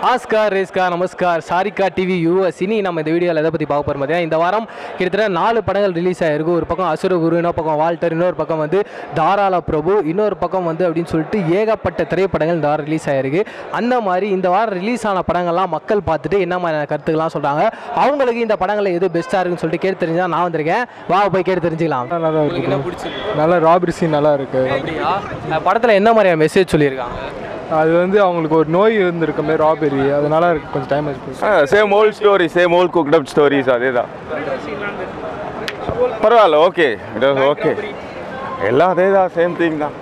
Oscar ரேஸ்கா நமஸ்கார் Sarika TV US. இனி நம்ம இந்த வீடியோவில் எதை பற்றி பார்க்க போகிறோம் பார்த்தீங்கன்னா, இந்த வாரம் கிட்டத்தட்ட 4 படங்கள் ரிலீஸ் ஆகிருக்கு. ஒரு பக்கம் அசுரகுரு, இன்னொரு பக்கம் வால்டர், இன்னொரு பக்கம் வந்து தாராள பிரபு, இன்னொரு பக்கம் வந்து அப்படின்னு சொல்லிட்டு ஏகப்பட்ட திரைப்படங்கள் இந்த வாரம் ரிலீஸ் ஆகிருக்கு. அந்த மாதிரி இந்த வாரம் ரிலீஸ் ஆன படங்கள்லாம் மக்கள் பார்த்துட்டு என்ன மாதிரியான கருத்துக்கள்லாம் சொல்கிறாங்க, அவங்களுக்கு இந்த படங்களில் எது பெஸ்ட்டாக இருக்குன்னு சொல்லிட்டு கேட்டு தெரிஞ்சால் நான் வந்திருக்கேன். வா போய் கேட்டு தெரிஞ்சுக்கலாம். நல்லா இருக்கு. நல்லா ராபரி சீன் நல்லா இருக்கு. அப்படியா? படத்தில் என்ன மாதிரியான மெசேஜ் சொல்லியிருக்காங்க? அது வந்து அவங்களுக்கு ஒரு நோய் இருந்திருக்க மாதிரி ராபரி, அதனால இருக்கு கொஞ்சம் டைம் ஆச்சு. Same volt story, same volt cooked அப் ஸ்டோரிஸ், அதே தான். பரவாயில்ல, ஓகே, இட் வாஸ் ஓகே, எல்லாம் அதே தான், சேம் திங் தான்.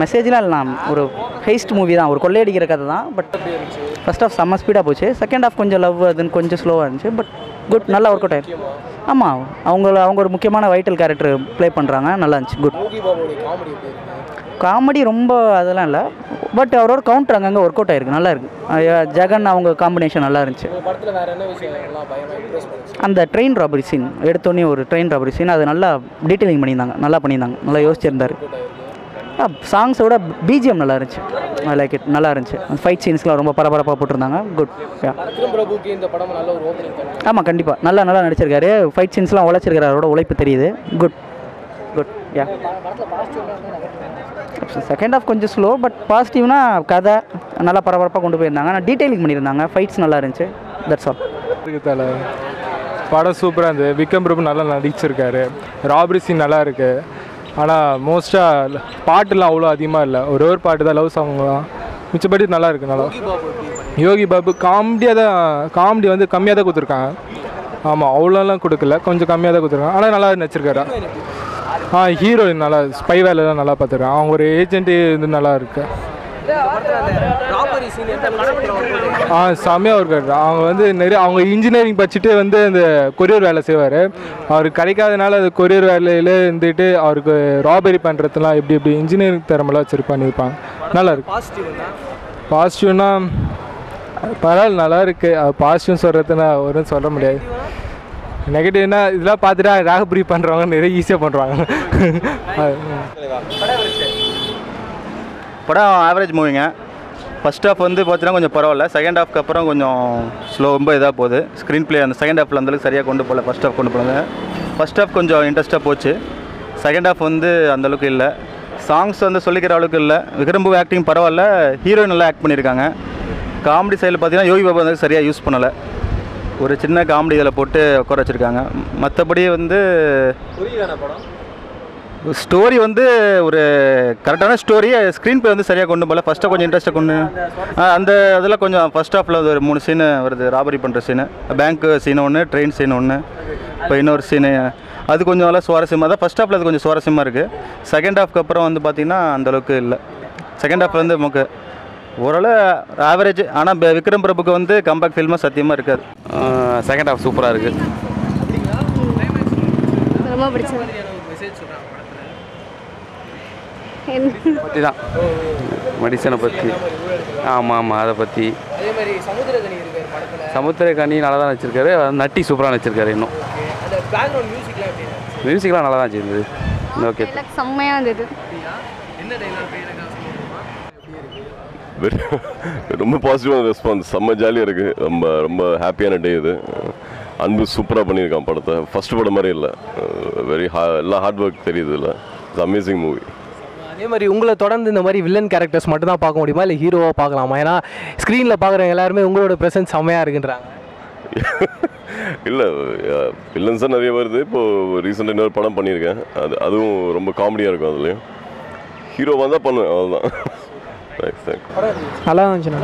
மெசேஜ்லாம் இல்லை, ஒரு ஹெய்ஸ்ட் மூவி தான், ஒரு கொள்ளையடிக்கிற கதை தான். பட் ஃபர்ஸ்ட் ஆஃப் செம்ம ஸ்பீடாக போச்சு, செகண்ட் ஆஃப் கொஞ்சம் லவ் அதுன்னு கொஞ்சம் ஸ்லோவாக இருந்துச்சு. பட் குட், நல்லா ஒர்க் அவுட் ஆயிருக்கு. ஆமாம், அவங்க ஒரு முக்கியமான வைட்டல் கேரக்டர் ப்ளே பண்ணுறாங்க, நல்லா இருந்துச்சு. குட். காமெடி ரொம்ப அதெல்லாம் இல்லை, பட் அவரோட கவுண்டர் அங்கங்கே ஒர்க் அவுட் ஆயிருக்கு, நல்லா இருக்குது. ஜெகன் அவங்க காம்பினேஷன் நல்லா இருந்துச்சு. அந்த ட்ரெயின் ராபரி சீன் எடுத்தோடனே ஒரு ட்ரெயின் ராபரி சீன், அது நல்லா டீட்டெயிலிங் பண்ணியிருந்தாங்க, நல்லா யோசிச்சிருந்தார். சாங்ஸோட பிஜிஎம் நல்லா இருந்துச்சு, ஐ லைக் இட், நல்லா இருந்துச்சு. ஃபைட் சீன்ஸ்லாம் ரொம்ப பரபரப்பாக போட்டிருந்தாங்க. குட். ஆமாம், கண்டிப்பாக நல்லா நடிச்சிருக்காரு. ஃபைட் சீன்ஸ்லாம் உழைச்சிருக்காரு, அவரோட உழைப்பு தெரியுது. Good good. Yeah, second half கொஞ்சம் ஸ்லோ, பட் பாசிட்டிவ்னா கதை நல்லா பரபரப்பாக கொண்டு போயிருந்தாங்க, ஆனால் டீட்டெயிலிங் பண்ணியிருந்தாங்க. ஃபைட்ஸ் நல்லா இருந்துச்சு. That's all. படம் சூப்பராக இருந்தது. விக்ரம் பிரபு நல்லா நடிச்சிருக்காரு. ராபரி சீன் நல்லா இருக்குது. ஆனால் மோஸ்ட்டாக பாட்டுலாம் அவ்வளோ அதிகமாக இல்லை, ஒரு பாட்டு தான், லவ் சாங் தான். மிச்சப்படி நல்லா இருக்குது. நல்லா யோகி பாபு காமெடி வந்து கம்மியாக தான் கொடுத்துருக்காங்க. ஆமாம், அவ்வளோலாம் கொடுக்கல, கொஞ்சம் கம்மியாக தான் கொடுத்துருக்காங்க. ஆனால் நல்லா நடிச்சிருக்காரு. ஹீரோயின் நல்லா, ஸ்பை வேலைலாம் நல்லா பார்த்துருக்காங்க. அவங்க ஒரு ஏஜென்ட்டு இது நல்லா இருக்கு. செம்மையாக இருக்காரு. அவங்க வந்து அவங்க இன்ஜினியரிங் படிச்சுட்டு வந்து அந்த கொரியர் வேலை செய்வார். அவருக்கு கிடைக்காதனால அது கொரியர் வேலையில் இருந்துட்டு அவருக்கு ராபரி பண்ணுறதுலாம் எப்படி இன்ஜினியரிங் திறமெல்லாம் வச்சுட்டு பண்ணியிருப்பாங்க. நல்லா இருக்கு. பாசிட்டிவ்னா பரவாயில்ல, நல்லா இருக்குது. அது பாசிட்டிவ் சொல்கிறதுனா ஒன்றும் சொல்ல முடியாது. நெகட்டிவ்னா இதெல்லாம் பார்த்துட்டா ராகபுரி பண்ணுறவங்க நிறைய ஈஸியாக பண்ணுறாங்க. படம் ஆவரேஜ் மூவிங்க. ஃபஸ்ட் ஹாஃப் வந்து பார்த்தீங்கன்னா கொஞ்சம் பரவாயில்ல, செகண்ட் ஹாஃப்க்கு அப்புறம் கொஞ்சம் ஸ்லோ, ரொம்ப இதாக போகுது. ஸ்க்ரீன் பிளே அந்த செகண்ட் ஹாஃபில் அந்தளவுக்கு சரியாக கொண்டு போகல, ஃபஸ்ட் ஹாஃப் கொண்டு போனாங்க. ஃபஸ்ட் ஹாஃப் கொஞ்சம் இன்ட்ரெஸ்ட்டாக போச்சு, செகண்ட் ஹாஃப் வந்து அந்தளவுக்கு இல்லை. சாங்ஸ் வந்து சொல்லிக்கிற அளவுக்கு இல்லை. விக்ரம்பு ஆக்டிங் பரவாயில்ல, ஹீரோயின் நல்லா ஆக்ட் பண்ணியிருக்காங்க. காமெடி சைடில் பார்த்தீங்கன்னா யோகி பாபு வந்து சரியாக யூஸ் பண்ணலை, ஒரு சின்ன காமெடி இதில் போட்டு உட்கார வச்சுருக்காங்க. மற்றபடி வந்து ஸ்டோரி வந்து ஒரு கரெக்டான ஸ்டோரி, ஸ்க்ரீன் பிளே வந்து சரியாக கொண்டு போகல. ஃபஸ்ட்டாக கொஞ்சம் இன்ட்ரெஸ்ட்டாக கொண்டு அந்த அதில் கொஞ்சம் ஃபஸ்ட் ஹாஃபில் ஒரு 3 சீனு வருது, ராபரி பண்ணுற சீனு, பேங்க் சீனு ஒன்று, ட்ரெயின் சீன் ஒன்று, இப்போ இன்னொரு சீனு, அது கொஞ்சம் நல்லா சுவாரஸ்யமாக தான். ஃபஸ்ட் ஹாஃபில் அது கொஞ்சம் சுவாரஸ்யமாக இருக்குது. செகண்ட் ஹாஃப்க்கு அப்புறம் வந்து பார்த்திங்கன்னா அந்தளவுக்கு இல்லை. செகண்ட் ஹாஃப் வந்து நமக்கு ஓரளவு ஆவரேஜ். ஆனால் விக்ரம் பிரபுக்கு வந்து கம்பேக் ஃபில்மாக சத்தியமாக இருக்காது. செகண்ட் ஹாஃப் சூப்பராக இருக்குது, ரொம்ப பிடிச்சது. பற்றி தான், மெடிசனை பற்றி. ஆமாம், அதை பற்றி. சமுத்திரக்கனி நல்லா தான் வச்சுருக்காரு, நட்டி சூப்பராக வச்சுருக்காரு. இன்னும் மியூசிக்லாம் நல்லா தான் வச்சுருந்தது. ஓகே, செம்மையாக இருந்தது. ரொம்ப பாசிட்டிவான ரெஸ்பான்ஸ், செம்ம ஜாலியாக இருக்குது. ரொம்ப ஹாப்பியான டே இது. அன்பு சூப்பராக பண்ணியிருக்கான் படத்தை. ஃபஸ்ட் படம் மாதிரி இல்லை, எல்லாம் ஹார்ட் ஒர்க் தெரியுது. இல்லை, இட்ஸ் அமேசிங் மூவி. அதே மாதிரி உங்களை தொடர்ந்து இந்த மாதிரி வில்லன் கேரக்டர்ஸ் மட்டும் தான் பார்க்க முடியுமா, இல்லை ஹீரோவாக பார்க்கலாமா? ஏன்னா ஸ்க்ரீனில் பார்க்குறவங்க எல்லாருமே உங்களோட ப்ரெசன்ஸ் செம்மையாக இருக்குன்றாங்க. இல்லை, வில்லன்ஸாக நிறைய வருது. இப்போது ரீசெண்டாக இன்னொரு படம் பண்ணியிருக்கேன், அதுவும் ரொம்ப காமெடியாக இருக்கும். அதுலேயும் ஹீரோவாக தான் பண்ணுவேன், அவ்வளோதான். நல்லா இருந்துச்சுண்ணா.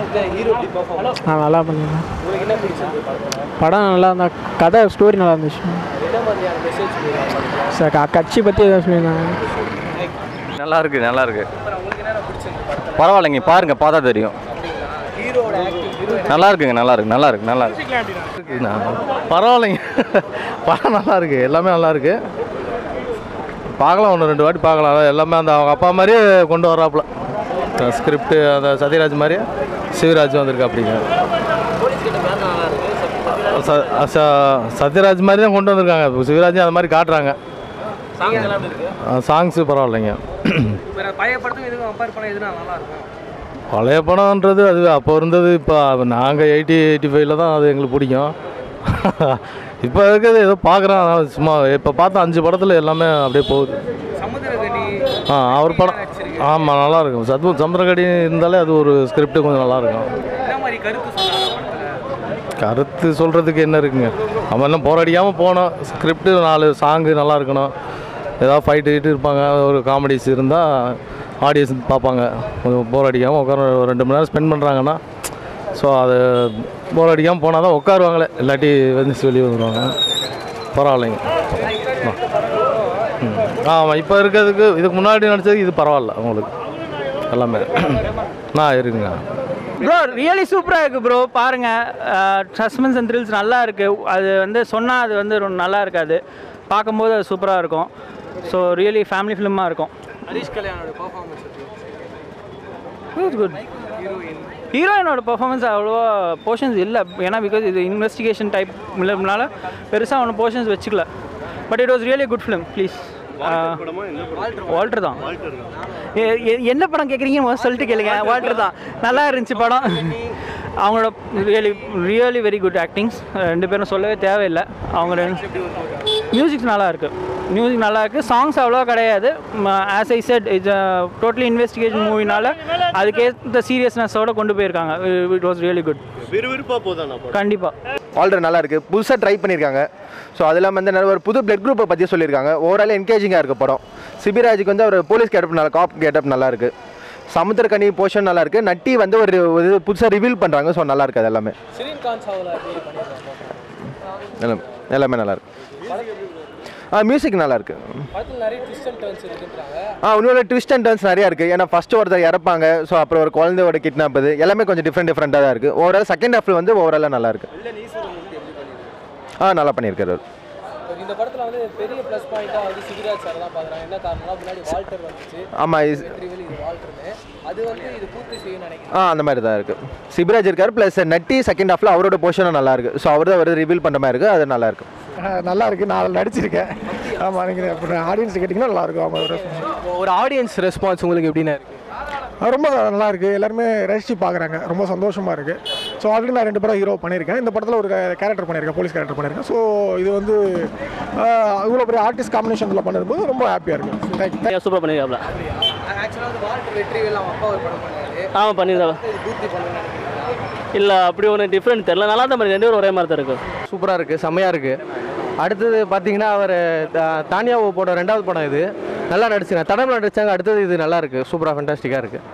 நல்லா பண்ணியிருந்தேன். படம் நல்லா இருந்தா, கதை ஸ்டோரி நல்லா இருந்துச்சு. கட்சி பற்றி எதாவது சொல்லியிருந்தாங்க. நல்லா இருக்கு. பரவாயில்லைங்க, பாருங்கள், பார்த்தா தெரியும். நல்லா இருக்குங்க. பரவாயில்லைங்க, படம் நல்லா இருக்குது, எல்லாமே நல்லா இருக்குது. பார்க்கலாம், 1-2 வாட்டி பார்க்கலாம். அதான் எல்லாமே அந்த அவங்க அப்பா மாதிரியே கொண்டு வர்றாப்புல. ஸ்கிரிப்டு அந்த சத்யராஜ் மாதிரி சிவராஜ் வந்திருக்கு. அப்படிங்க சத்யராஜ் மாதிரி தான் கொண்டு வந்திருக்காங்க. சிவராஜும் அந்த மாதிரி காட்டுறாங்க. சாங்ஸு பரவாயில்லைங்க. பழைய படம்ன்றது அது அப்போ இருந்தது. இப்போ நாங்கள் 85 தான் அது எங்களுக்கு பிடிக்கும். இப்போ இருக்கிறது ஏதோ பார்க்குறேன் சும்மா. இப்போ பார்த்தா 5 படத்தில் எல்லாமே அப்படியே போகுது. அவர் படம் ஆமாம் நல்லாயிருக்கும். சமுத்திரக்கடி இருந்தாலே அது ஒரு ஸ்கிரிப்டு கொஞ்சம் நல்லாயிருக்கும். கருத்து சொல்கிறதுக்கு என்ன இருக்குங்க, நம்ம எல்லாம் போராடிக்காமல் போனோம். ஸ்கிரிப்டு 4 சாங்கு நல்லா இருக்கணும். ஏதாவது ஃபைட்டு இருப்பாங்க, ஒரு காமெடிஸ் இருந்தால் ஆடியன்ஸ் பார்ப்பாங்க. கொஞ்சம் போர் அடிக்காமல் உட்கார 2 மணி நேரம் ஸ்பெண்ட் பண்ணுறாங்கன்னா ஸோ அது போர் அடிக்காமல் போனால் தான் உட்காருவாங்களே, இல்லாட்டி வந்து வெளியே வந்துடுவாங்க. பரவாயில்லைங்க. ஆமாம் இப்போ இருக்கிறதுக்கு இதுக்கு முன்னாடி நடிச்சதுக்கு இது பரவாயில்ல உங்களுக்கு எல்லாமே. நான் இருக்குங்க ப்ரோ. ரியலி சூப்பராக இருக்குது ப்ரோ. பாருங்கள், சஸ்பென்ஸ் அண்ட் த்ரில்ஸ் நல்லா இருக்குது. அது வந்து சொன்னால் அது வந்து ரொம்ப நல்லா இருக்காது, பார்க்கும்போது அது சூப்பராக இருக்கும். ஸோ ரியலி ஃபேமிலி ஃபிலிமாக இருக்கும். ஹரிஷ் கல்யாணோட பர்ஃபார்மன்ஸ் குட். ஹீரோயினோட பர்ஃபார்மன்ஸ் அவ்வளோவா போர்ஷன்ஸ் இல்லை, ஏன்னா பிகாஸ் இது இன்வெஸ்டிகேஷன் டைப் இல்லைனால பெருசாக ஒன்று போர்ஷன்ஸ் வச்சுக்கல. But it was really good film. Please. Walter தான். என்ன படம் கேட்குறீங்க சொல்லிட்டு கேளுங்க. வால்டர் தான். நல்லா இருந்துச்சு படம். அவங்களோட ரியலி வெரி குட் ஆக்டிங்ஸ். 2 பேரும் சொல்லவே தேவையில்லை. அவங்க மியூசிக் நல்லா இருக்குது. சாங்ஸ் அவ்வளோ கிடையாது. As I said it's totally investigation மூவினால அதுக்கேற்ற சீரியஸ்னஸோடு கொண்டு போயிருக்காங்க. It was really good. கண்டிப்பாக ஆல்ரெடி நல்லா இருக்குது. புதுசாக ட்ரை பண்ணியிருக்காங்க. ஸோ அது இல்லாமல் வந்து ஒரு புது பிளட் குரூப்பை பற்றி சொல்லியிருக்காங்க. ஓவரால் என்கேஜிங்காக இருக்குது படம். சிபிராஜுக்கு வந்து ஒரு போலீஸ் கெட்டப் நல்லா, காப் கெட்டப் நல்லா இருக்குது. சமுத்திரக்கனி போர்ஷன் நல்லா இருக்குது. நட்டி வந்து ஒரு புதுசாக ரிவீல் பண்ணுறாங்க. ஸோ நல்லா இருக்குது. அது எல்லாமே எல்லாமே நல்லா இருக்கு. மியூசிக் நல்லா இருக்கு. இன்னொரு ட்விஸ்ட் அண்ட் டர்ன்ஸ் நிறையா இருக்குது. ஏன்னா ஃபஸ்ட்டு ஒருத்தர் இறப்பாங்க. ஸோ அப்புறம் ஒரு குழந்தையோட கிட்னாப், எல்லாமே கொஞ்சம் டிஃப்ரெண்ட்டாக தான் இருக்குது. ஓவரால் செகண்ட் ஹாஃபில் வந்து ஓவராலாக நல்லா இருக்குது. நல்லா பண்ணியிருக்காரு. இந்த படத்தில் வந்து பெரிய ப்ளஸ் பாயிண்டாக வந்து சிபிராஜ் சார் தான் பார்க்குறாங்க. என்ன காரணம்னா முன்னாடி வால்டர் வந்துச்சு. ஆமாம், வால்டர்னு அது வந்து இது பூர்த்தி செய்யணும்னு நினைக்கிறேன். அந்த மாதிரி தான் இருக்குது. சிபிராஜ் இருக்கார். ப்ளஸ் நட்டி செகண்ட் ஹாஃபில் அவரோட போர்ஷனும் நல்லா இருக்குது. ஸோ அவர் தான் ரிவீல் பண்ணுற மாதிரி இருக்குது. அது நல்லா இருக்கும். நல்லா இருக்குது. நான் நடிச்சிருக்கேன். ஆமாம், நீங்கள் ஆடியன்ஸ் கேட்டிங்கன்னா நல்லாயிருக்கும். அவங்க ஒரு ஆடியன்ஸ் ரெஸ்பான்ஸ் உங்களுக்கு எப்படின்னா இருக்குது? ரொம்ப நல்லா இருக்குது. எல்லாருமே ரசித்து பார்க்குறாங்க. ரொம்ப சந்தோஷமாக இருக்குது. ஸோ ஆல்ரெடி நான் 2 படம் ஹீரோ பண்ணியிருக்கேன். இந்த படத்தில் ஒரு கேரக்டர் பண்ணியிருக்கேன், போலீஸ் கேரக்டர் பண்ணியிருக்கேன். ஸோ இது வந்து இவ்வளோ பெரிய ஆர்டிஸ்ட் காம்பினேஷனில் பண்ணும்போது ரொம்ப ஹாப்பியாக இருக்குது. தேங்க்யூ. சூப்பராக பண்ணியிருக்காப்ல. ஆமாம் பண்ணியிருந்தா இல்லை அப்படி ஒன்று டிஃப்ரெண்ட் தெரியல. நல்லா தான் பண்ணி 2 பேரும் ஒரே மாதிரி தான் இருக்குது. சூப்பராக இருக்குது, செம்மையாக இருக்குது. அடுத்தது பார்த்தீங்கன்னா அவர் தானியாவோ போட 2வது படம் இது. நல்லா நடிச்சுங்க. தடவை நடித்தாங்க. அடுத்தது இது நல்லா இருக்குது. சூப்பராக ஃபேண்டாஸ்டிக்காக இருக்குது.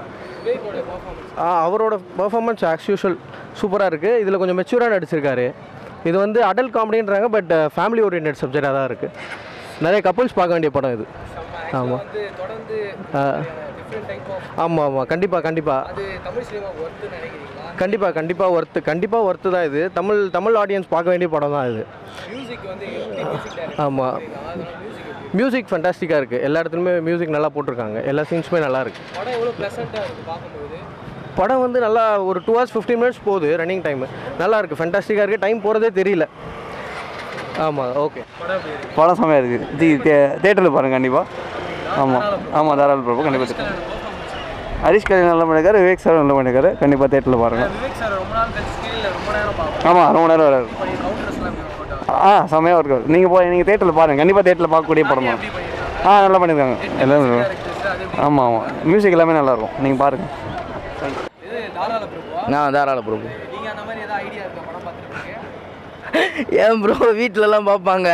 அவரோட பர்ஃபார்மன்ஸ் ஆஸ் யூஷுவல் சூப்பராக இருக்குது. இதில் கொஞ்சம் மெச்சூராக நடிச்சிருக்காரு. இது வந்து அடல்ட் காமெடின்றாங்க, பட் ஃபேமிலி ஓரியன்ட் சப்ஜெக்டாக தான் இருக்குது. நிறைய கப்புள்ஸ் பார்க்க வேண்டிய படம் இது. ஆமாம் ஆமாம் கண்டிப்பாக ஒர்த்து தான் இது. தமிழ் ஆடியன்ஸ் பார்க்க வேண்டிய படம் தான் இது. ஆமாம், மியூசிக் ஃபண்டாஸ்டிக்காக இருக்குது. எல்லா இடத்துலையுமே மியூசிக் நல்லா போட்டிருக்காங்க. எல்லா சீன்ஸுமே நல்லா இருக்குது. படம் வந்து நல்லா ஒரு 2 hours 15 minutes போகுது ரன்னிங் டைமு. நல்லா இருக்குது, ஃபண்டாஸ்டிக்காக இருக்குது. டைம் போகிறதே தெரியல. ஆமாம், ஓகே. படம் செம்மையாக இருக்குது. தேட்டரில் பாருங்கள் கண்டிப்பாக. ஆமாம் தாராள பிரபு கண்டிப்பாக. ஹரிஷ் கல்யாணம் நல்லா பண்ணியிருக்காரு. விவேக் சார் நல்லா பண்ணியிருக்காரு. கண்டிப்பாக தேட்டரில் பாருங்கள். ஆமாம், ரொம்ப நேரம் வராது. செம்மையாக இருக்கும். நீங்கள் தேட்டரில் பாருங்கள். கண்டிப்பாக தேட்டரில் பார்க்கக்கூடிய படம் தான். நல்லா பண்ணியிருக்காங்க எல்லாமே. ஆமாம், மியூசிக் எல்லாமே நல்லாயிருக்கும். நீங்கள் பாருங்கள். தாராள பிரபு. ஏன் ப்ரோ வீட்டிலலாம் பார்ப்பாங்க,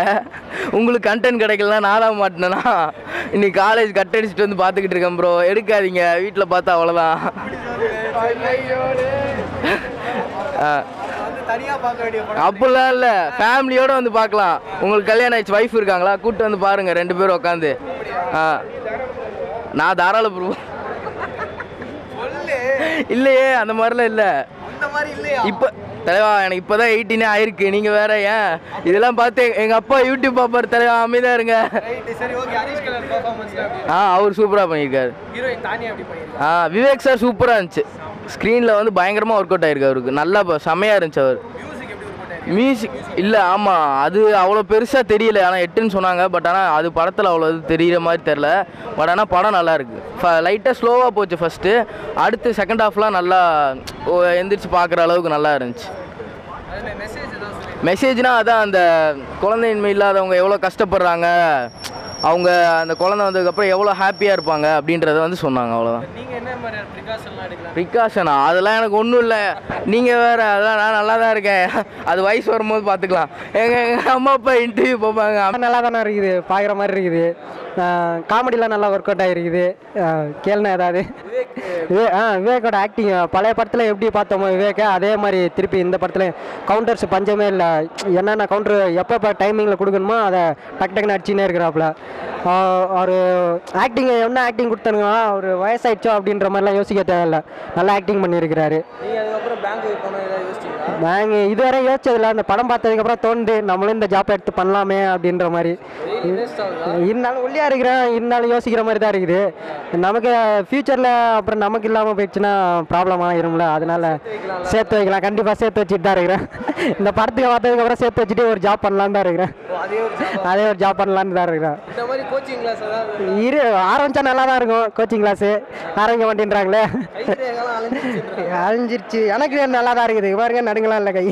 உங்களுக்கு கண்டென்ட் கிடைக்கலாம் நானாக மாட்டேனா? இன்னைக்கு காலேஜ் கட் அடிச்சுட்டு வந்து பார்த்துக்கிட்டு இருக்கேன் ப்ரோ. எடுக்காதீங்க, வீட்டில் பார்த்தா அவ்வளோதான். அப்படிலாம் இல்லை, ஃபேமிலியோடு வந்து பார்க்கலாம். உங்களுக்கு கல்யாணம் ஆயிடுச்சு, ஒய்ஃப் இருக்காங்களா, கூப்பிட்டு வந்து பாருங்கள் 2 பேரும் உட்காந்து. நான் தாராள பிரபு. இல்லையே, அந்த மாதிரிலாம் இல்லை. இப்போ தலைவா எனக்கு இப்போ தான் 18 ஆயிருக்கு. நீங்கள் வேற ஏன் இதெல்லாம் பார்த்து எங்கள் அப்பா யூடியூப் பார்ப்பார். தலைவா அமைதியாக இருங்க. அவர் சூப்பராக பண்ணியிருக்காரு. விவேக் சார் சூப்பராக இருந்துச்சு. ஸ்க்ரீனில் வந்து பயங்கரமாக ஒர்க் அவுட் ஆயிருக்கு. அவருக்கு நல்லா செம்மையாக இருந்துச்சு. அவர் மியூசிக் இல்லை, ஆமாம், அது அவ்வளோ பெருசாக தெரியல. ஆனால் 8ன்னு சொன்னாங்க. பட் ஆனால் அது படத்தில் அவ்வளோ இது தெரிகிற மாதிரி தெரில. பட் ஆனால் படம் நல்லா இருக்குது. லைட்டாக ஸ்லோவாக போச்சு ஃபஸ்ட்டு. அடுத்து செகண்ட் ஹாஃப்லாம் நல்லா எந்திரிச்சு பார்க்குற அளவுக்கு நல்லா இருந்துச்சு. மெசேஜ்னால் அதான் அந்த குழந்தையின்மை இல்லாதவங்க எவ்வளோ கஷ்டப்படுறாங்க, அவங்க அந்த குழந்தை வந்ததுக்கப்புறம் எவ்வளோ ஹாப்பியாக இருப்பாங்க அப்படின்றத வந்து சொன்னாங்க. அவ்வளோதான். ப்ரிகாஷனா? அதெல்லாம் எனக்கு ஒன்றும் இல்லை. நீங்கள் வேறு, அதெல்லாம் நான் நல்லா தான் இருக்கேன். அது வயசு வரும்போது பார்த்துக்கலாம். எங்கள் அம்மா அப்பா இன்டர்வியூ போப்பாங்க. நல்லா தானே இருக்குது, பார்க்குற மாதிரி இருக்குது. காமெடிலாம் நல்லா ஒர்க் அவுட் ஆகிருக்குது. கேளுனா ஏதாவது விவேக்கோட ஆக்டிங் பழைய படத்தில் எப்படி பார்த்தோமோ விவேக்கை, அதே மாதிரி திருப்பி இந்த படத்தில் கவுண்டர்ஸ் பஞ்சமே இல்லை. என்னென்ன கவுண்டர் எப்போ டைமிங்கில் கொடுக்கணுமோ அதை டக்கு டக்குன்னு அடிச்சுன்னே இருக்கிறாப்புல. ஒரு ஆக்டிங் என்ன ஆக்டிங் கொடுத்தானுங்க, ஒரு வயசாயிடுச்சோ அப்படின்ற மாதிரிலாம் யோசிக்க தேவையில்லை. நல்லா ஆக்டிங் பண்ணியிருக்கிறாரு. நாங்கள் இதுவரை யோசிச்சதில்லை. அந்த படம் பார்த்ததுக்கப்புறம் தோணுது நம்மளும் இந்த ஜாப் எடுத்து பண்ணலாமே அப்படின்ற மாதிரி. இருந்தாலும் ஒல்லியாக இருக்கிறேன், இருந்தாலும் யோசிக்கிற மாதிரி தான் இருக்குது. நமக்கு ஃப்யூச்சரில் அப்புறம் நமக்கு இல்லாமல் போயிடுச்சுன்னா ப்ராப்ளம் ஆகிரும்ல. அதனால சேர்த்து வைக்கலாம். கண்டிப்பாக சேர்த்து வச்சுட்டு தான் இருக்கிறேன். இந்த படத்துக்கு பார்த்ததுக்கப்புறம் சேர்த்து வச்சுட்டு ஒரு ஜாப் பண்ணலான்னு தான் இருக்கிறேன். அதே ஒரு ஜாப் பண்ணலான்னு தான் இருக்கிறேன். ஆரம்பிச்சா நல்லா தான் இருக்கும். கோச்சிங் கிளாஸு ஆரம்பிக்க மாட்டேன்றாங்களே. அழிஞ்சிருச்சு. எனக்கு நல்லா தான் இருக்குது. பாருங்க, நடுங்கலாம் இல்லை கை.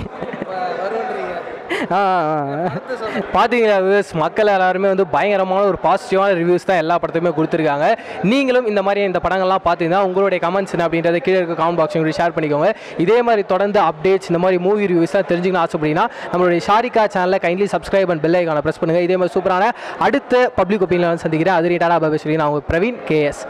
பார்த்தீங்களா வியூஸ், மக்கள் எல்லாருமே வந்து பயங்கரமான ஒரு பாசிட்டிவான ரிவ்யூஸ் தான் எல்லா படத்துக்குமே கொடுத்துருக்காங்க. நீங்களும் இந்த மாதிரி இந்த படங்கள்லாம் பார்த்தீங்கன்னா உங்களுடைய கமெண்ட்ஸ் என்ன அப்படின்றத கீழே இருக்க கமெண்ட் பாக்ஸ் ஷேர் பண்ணிக்கோங்க. இதே மாதிரி தொடர்ந்து அப்டேட்ஸ், இந்த மாதிரி மூவி ரிவ்யூஸ்லாம் தெரிஞ்சுக்கணும் ஆசைப்படினா நம்மளுடைய ஷாரிகா சேனலில் கைண்ட்லி சப்ஸ்கிரைப் அண்ட் பெல் ஐகானை ப்ரெஸ் பண்ணுங்கள். இதே மாதிரி சூப்பரான அடுத்த பப்ளிக் ஒப்பீனியன் சந்திக்கிறேன். அது டாடா பாபா ஸ்ரீ. நான் உங்கள் பிரவீன் KS.